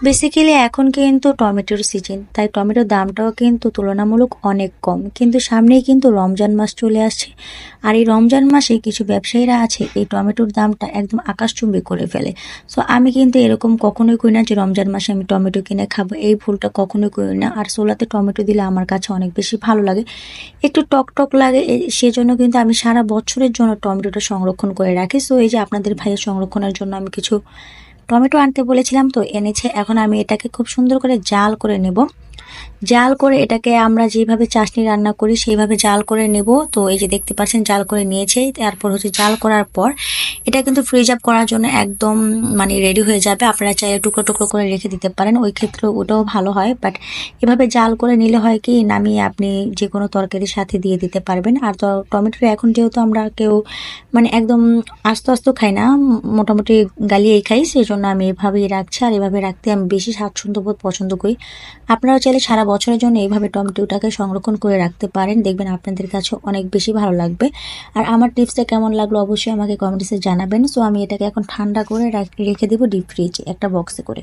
Basically এখন কিন্তু টমেটোর সিজন, তাই টমেটোর দামটাও কিন্তু তুলনামূলক অনেক কম। কিন্তু সামনেই কিন্তু রমজান মাস চলে আসছে, আর এই রমজান মাসে কিছু ব্যবসায়ীরা আছে এই টমেটোর দামটা একদম আকাশচুম্বী করে ফেলে। সো আমি কিন্তু এরকম কখনোই করি না যে রমজান মাসে আমি টমেটো কিনে খাবো, এই ভুলটা কখনোই করি না। আর ছোলাতে টমেটো দিলে আমার কাছে অনেক বেশি ভালো লাগে, একটু টক টক লাগে, সেজন্য কিন্তু আমি সারা বছরের জন্য টমেটোটা সংরক্ষণ করে রাখি। সো এই যে আপনাদের ভাইয়ের সংরক্ষণের জন্য আমি কিছু টমেটো আনতে বলেছিলাম, তো এনেছে। এখন আমি এটাকে খুব সুন্দর করে জাল করে নেব। জাল করে এটাকে আমরা যেভাবে চাটনি রান্না করি সেইভাবে জাল করে নেব। তো এই যে দেখতে পাচ্ছেন জাল করে নিয়েছে। তারপর হচ্ছে জাল করার পর এটা কিন্তু ফ্রিজ আপ করার জন্য একদম মানে রেডি হয়ে যাবে। আপনারা চাইলে টুকরো টুকরো করে রেখে দিতে পারেন, ওই ক্ষেত্রে ওটাও ভালো হয়। বাট এভাবে জাল করে নিলে হয় কি, নামিয়ে আপনি যে কোনো তরকারির সাথে দিয়ে দিতে পারবেন। আর তো টমেটোটা এখন যেহেতু আমরা কেউ মানে একদম আস্তে আস্তে খাই না, মোটামুটি গালিয়েই খাই, সেই জন্য আমি এভাবেই রাখছি। আর এভাবে রাখতে আমি বেশি স্বাচ্ছন্দ্য বোধ পছন্দ করি। আপনারা চাইলে সারা বছরের জন্য এইভাবে টমেটোটাকে সংরক্ষণ করে রাখতে পারেন, দেখবেন আপনাদের কাছে অনেক বেশি ভালো লাগবে। আর আমার টিপসটা কেমন লাগলো অবশ্যই আমাকে কমেন্টসে জানাবেন। সো আমি এটাকে এখন ঠান্ডা করে রেখে দেবো ডিপ ফ্রিজে একটা বক্সে করে।